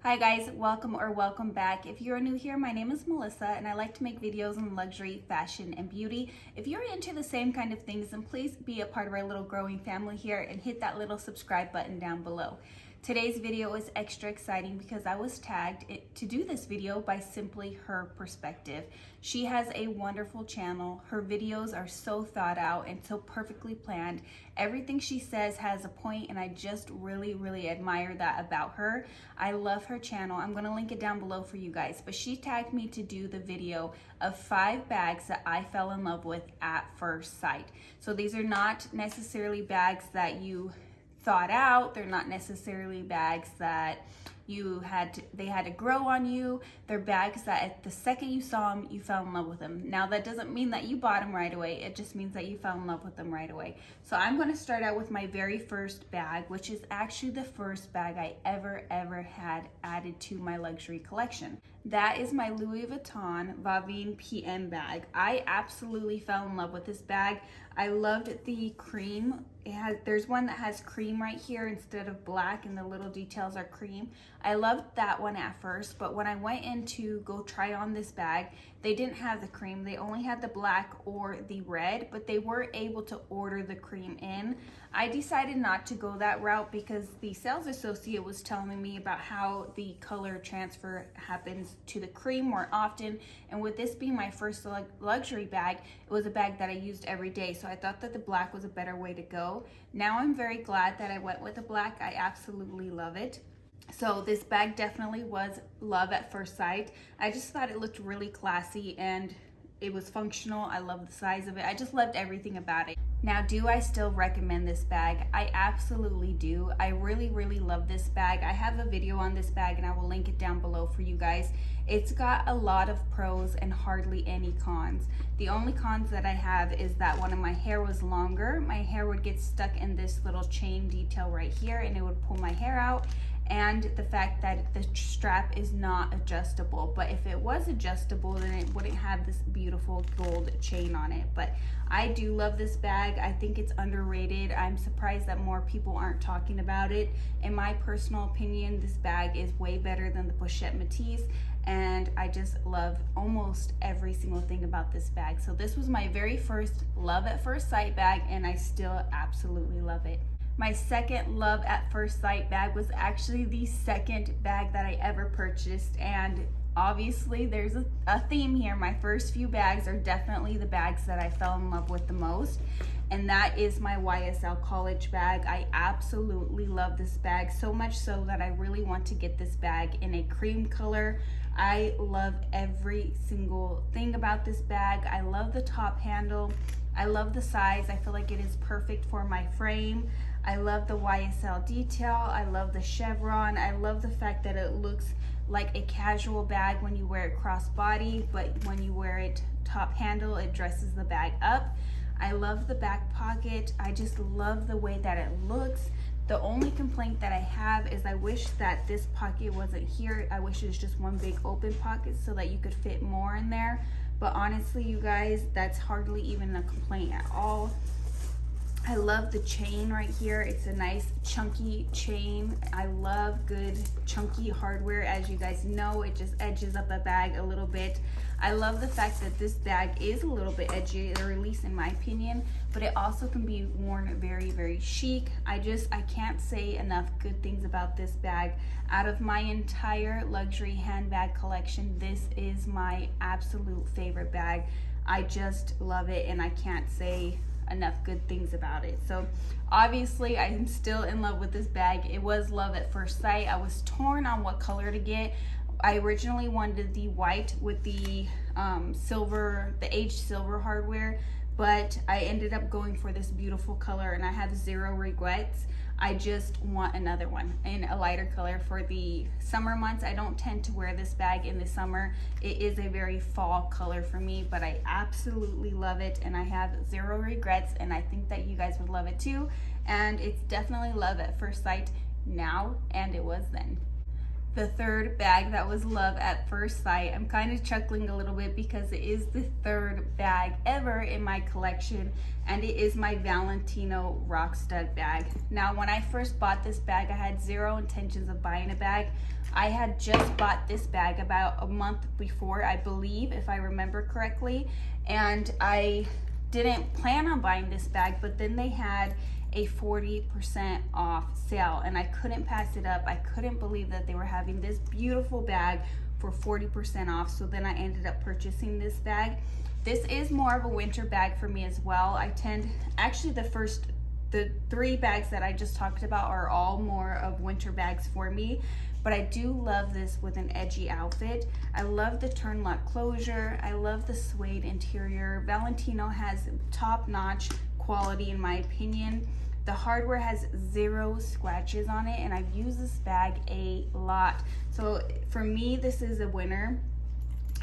Hi guys, welcome back. If you're new here, my name is Melissa and I like to make videos on luxury, fashion, and beauty. If you're into the same kind of things, then please be a part of our little growing family here and hit that little subscribe button down below. Today's video is extra exciting because I was tagged to do this video by Simply Her Perspective. She has a wonderful channel. Her videos are so thought out and so perfectly planned. Everything she says has a point and I just really admire that about her. I love her channel. I'm gonna link it down below for you guys, but she tagged me to do the video of 5 bags that I fell in love with at first sight. So these are not necessarily bags that you thought out. They're not necessarily bags that they had to grow on you. They're bags that at the second you saw them, you fell in love with them. Now that doesn't mean that you bought them right away. It just means that you fell in love with them right away. So I'm going to start out with my very first bag, which is actually the first bag I ever had added to my luxury collection. That is my Louis Vuitton Vavin PM bag. I absolutely fell in love with this bag. I loved the cream. There's one that has cream right here instead of black and the little details are cream. I loved that one at first, but when I went in to go try on this bag, they didn't have the cream. They only had the black or the red, but they were able to order the cream in. I decided not to go that route because the sales associate was telling me about how the color transfer happens to the cream more often. And with this being my first luxury bag, it was a bag that I used every day. So I thought that the black was a better way to go. Now I'm very glad that I went with the black. I absolutely love it. So this bag definitely was love at first sight. I just thought it looked really classy and it was functional. I love the size of it. I just loved everything about it. Now, do I still recommend this bag? I absolutely do. I really love this bag. I have a video on this bag and I will link it down below for you guys. It's got a lot of pros and hardly any cons. The only cons that I have is that when my hair was longer, my hair would get stuck in this little chain detail right here and it would pull my hair out, and the fact that the strap is not adjustable. But if it was adjustable, then it wouldn't have this beautiful gold chain on it. But I do love this bag. I think it's underrated. I'm surprised that more people aren't talking about it. In my personal opinion, this bag is way better than the Pochette Métis, and I just love almost every single thing about this bag. So this was my very first love at first sight bag, and I still absolutely love it. My second love at first sight bag was actually the second bag that I ever purchased, and obviously there's a theme here. My first few bags are definitely the bags that I fell in love with the most, and that is my YSL College bag. I absolutely love this bag, so much so that I really want to get this bag in a cream color. I love every single thing about this bag. I love the top handle. I love the size. I feel like it is perfect for my frame. I love the YSL detail. I love the chevron. I love the fact that it looks like a casual bag when you wear it crossbody, but when you wear it top handle, it dresses the bag up. I love the back pocket. I just love the way that it looks. The only complaint that I have is I wish that this pocket wasn't here. I wish it was just one big open pocket so that you could fit more in there. But honestly, you guys, that's hardly even a complaint at all. I love the chain right here. It's a nice chunky chain. I love good chunky hardware. As you guys know, it just edges up a bag a little bit. I love the fact that this bag is a little bit edgy, or at least in my opinion, but it also can be worn very chic. I can't say enough good things about this bag. Out of my entire luxury handbag collection, this is my absolute favorite bag. I just love it and I can't say enough good things about it. So obviously I am still in love with this bag. It was love at first sight. I was torn on what color to get. I originally wanted the white with the silver, the aged silver hardware, but I ended up going for this beautiful color and I have zero regrets. I just want another one in a lighter color for the summer months. I don't tend to wear this bag in the summer. It is a very fall color for me, but I absolutely love it and I have zero regrets, and I think that you guys would love it too. And it's definitely love at first sight now, and it was then. The third bag that was love at first sight. I'm kind of chuckling a little bit because it is the third bag ever in my collection, and it is my Valentino Rockstud bag. Now, when I first bought this bag, I had zero intentions of buying a bag. I had just bought this bag about a month before, I believe, if I remember correctly, and I didn't plan on buying this bag, but then they had a 40% off sale and I couldn't pass it up. I couldn't believe that they were having this beautiful bag for 40% off. So then I ended up purchasing this bag. This is more of a winter bag for me as well. Actually the three bags that I just talked about are all more of winter bags for me, but I do love this with an edgy outfit. I love the turn lock closure. I love the suede interior. Valentino has top-notch quality in my opinion. The hardware has zero scratches on it, and I've used this bag a lot. So for me, this is a winner.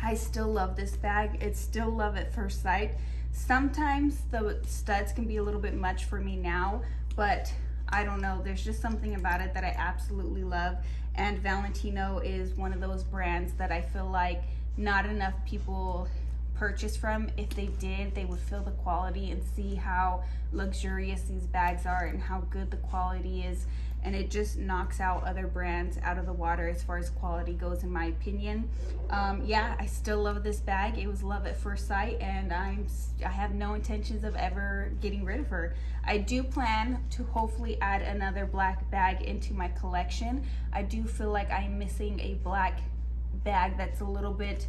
I still love this bag. It's still love at first sight. Sometimes the studs can be a little bit much for me now, but I don't know. There's just something about it that I absolutely love. And Valentino is one of those brands that I feel like not enough people purchase from. If they did, they would feel the quality and see how luxurious these bags are and how good the quality is, and it just knocks out other brands out of the water as far as quality goes, in my opinion. Yeah, I still love this bag. It was love at first sight, and I have no intentions of ever getting rid of her. I do plan to hopefully add another black bag into my collection. I do feel like I'm missing a black bag that's a little bit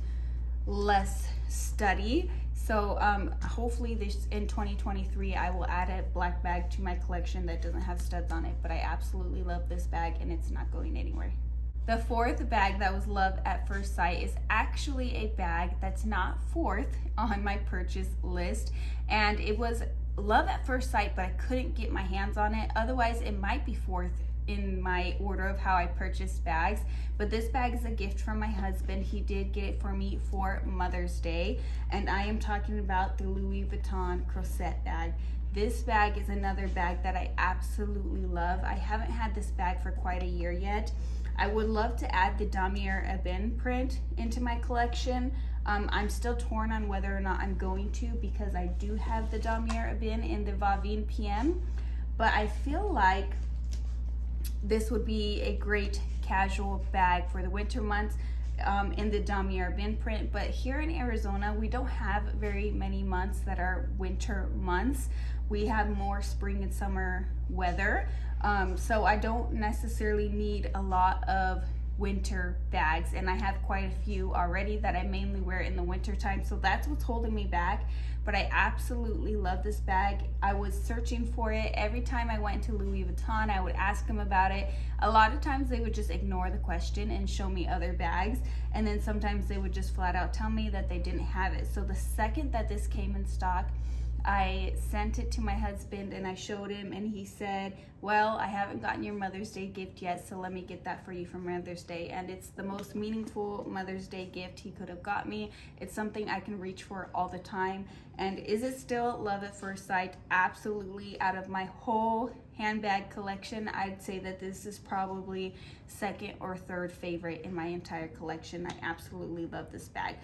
less studdy. So hopefully this in 2023 I will add a black bag to my collection that doesn't have studs on it, but I absolutely love this bag and it's not going anywhere. The fourth bag that was love at first sight is actually a bag that's not fourth on my purchase list, and it was love at first sight, but I couldn't get my hands on it. Otherwise it might be fourth in my order of how I purchased bags, but this bag is a gift from my husband. He did get it for me for Mother's Day, and I am talking about the Louis Vuitton Croisette bag. This bag is another bag that I absolutely love. I haven't had this bag for quite a year yet. I would love to add the Damier Ebene print into my collection. I'm still torn on whether or not I'm going to, because I do have the Damier Ebene in the Vavin PM, but I feel like this would be a great casual bag for the winter months in the Damier Ebene print. But here in Arizona, we don't have very many months that are winter months. We have more spring and summer weather. So I don't necessarily need a lot of winter bags, and I have quite a few already that I mainly wear in the winter time, so that's what's holding me back. But I absolutely love this bag. I was searching for it every time I went to Louis Vuitton. I would ask them about it. A lot of times they would just ignore the question and show me other bags, and then sometimes they would just flat out tell me that they didn't have it. So the second that this came in stock, I sent it to my husband and I showed him, and he said, well, I haven't gotten your Mother's Day gift yet, so let me get that for you for Mother's Day. And it's the most meaningful Mother's Day gift he could have got me. It's something I can reach for all the time. And is it still love at first sight? Absolutely. Out of my whole handbag collection, I'd say that this is probably second or third favorite in my entire collection. I absolutely love this bag.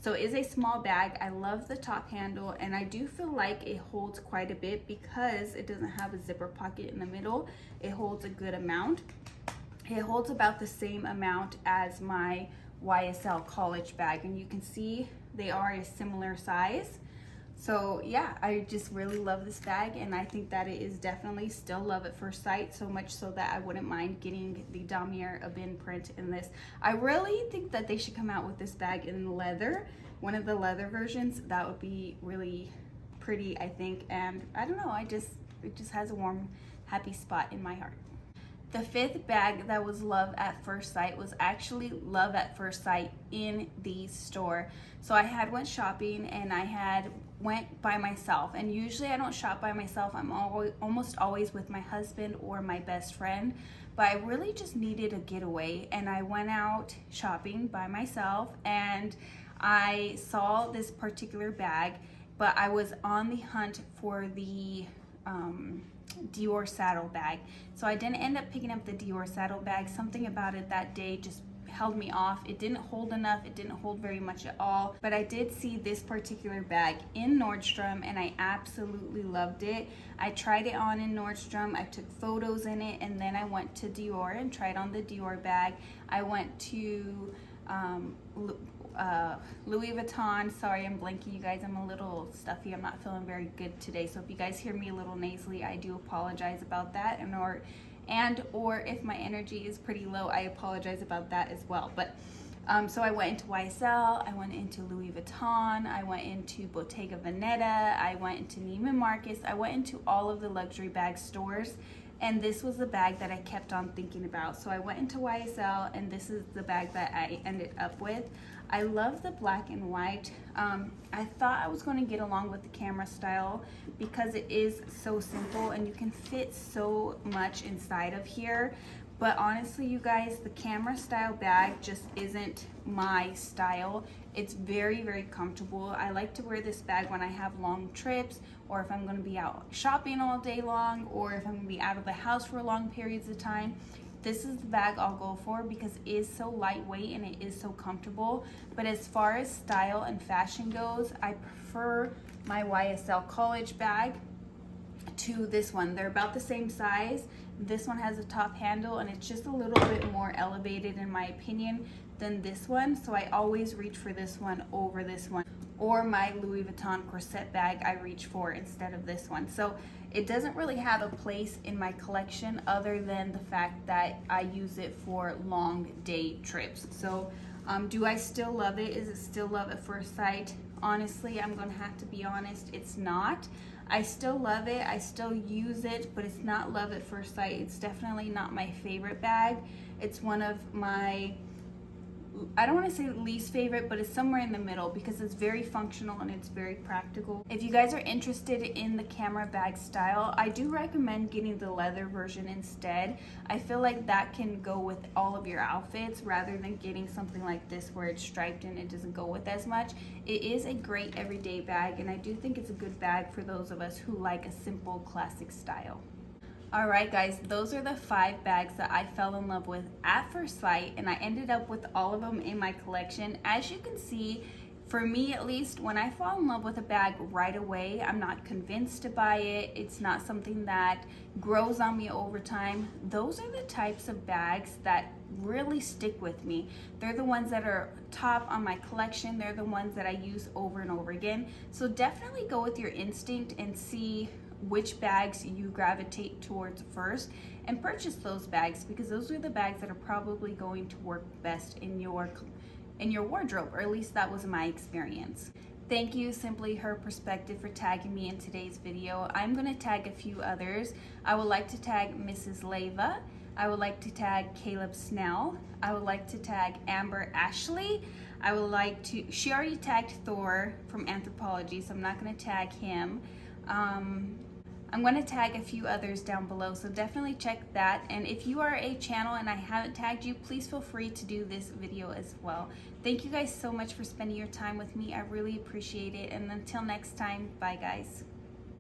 So it is a small bag. I love the top handle, and I do feel like it holds quite a bit because it doesn't have a zipper pocket in the middle. It holds a good amount. It holds about the same amount as my YSL College bag, and you can see they are a similar size. So yeah, I just really love this bag, and I think that it is definitely still love at first sight, so much so that I wouldn't mind getting the Damier Ebene print in this. I really think that they should come out with this bag in leather, one of the leather versions. That would be really pretty, I think, and I don't know, it just has a warm, happy spot in my heart. The fifth bag that was love at first sight was actually love at first sight in the store. So I had went shopping, and I had went by myself, and usually I don't shop by myself. I'm almost always with my husband or my best friend, but I really just needed a getaway, and I went out shopping by myself, and I saw this particular bag, but I was on the hunt for the Dior saddle bag. So I didn't end up picking up the Dior saddle bag. Something about it that day just held me off. It didn't hold enough. It didn't hold very much at all. But I did see this particular bag in Nordstrom and I absolutely loved it. I tried it on in Nordstrom. I took photos in it, and then I went to Dior and tried on the Dior bag. I went to Louis Vuitton. Sorry, I'm blanking, you guys. I'm a little stuffy. I'm not feeling very good today. So if you guys hear me a little nasally, I do apologize about that. Or if my energy is pretty low, I apologize about that as well. But so I went into YSL, I went into Louis Vuitton, I went into Bottega Veneta, I went into Neiman Marcus, I went into all of the luxury bag stores, and this was the bag that I kept on thinking about. So I went into YSL, and this is the bag that I ended up with. I love the black and white. I thought I was going to get along with the camera style because it is so simple and you can fit so much inside of here. But honestly, you guys, the camera style bag just isn't my style. It's very, very comfortable. I like to wear this bag when I have long trips, or if I'm going to be out shopping all day long, or if I'm going to be out of the house for long periods of time. This is the bag I'll go for because it is so lightweight and it is so comfortable. But as far as style and fashion goes, I prefer my YSL College bag to this one. They're about the same size. This one has a top handle and it's just a little bit more elevated in my opinion than this one. So I always reach for this one over this one. Or my Louis Vuitton Croisette bag I reach for instead of this one. So it doesn't really have a place in my collection other than the fact that I use it for long day trips. So do I still love it? Is it still love at first sight? Honestly, I'm gonna have to be honest, it's not. I still love it, I still use it, but it's not love at first sight. It's definitely not my favorite bag. It's one of my, I don't want to say least favorite, but it's somewhere in the middle because it's very functional and it's very practical. If you guys are interested in the camera bag style, I do recommend getting the leather version instead. I feel like that can go with all of your outfits rather than getting something like this where it's striped and it doesn't go with as much. It is a great everyday bag, and I do think it's a good bag for those of us who like a simple classic style. Alright guys, those are the 5 bags that I fell in love with at first sight, and I ended up with all of them in my collection. As you can see, for me at least, when I fall in love with a bag right away, I'm not convinced to buy it. It's not something that grows on me over time. Those are the types of bags that really stick with me. They're the ones that are top on my collection. They're the ones that I use over and over again. So definitely go with your instinct and see which bags you gravitate towards first and purchase those bags, because those are the bags that are probably going to work best in your wardrobe, or at least that was my experience. Thank you, Simply Her Perspective, for tagging me in today's video. I'm going to tag a few others. I would like to tag Mrs. Leva. I would like to tag Caleb Snell. I would like to tag Amber Ashley. I would like to, she already tagged Thor from Anthropology, so I'm not going to tag him. I'm going to tag a few others down below, so definitely check that. And if you are a channel and I haven't tagged you, please feel free to do this video as well. Thank you guys so much for spending your time with me. I really appreciate it. And until next time, bye guys.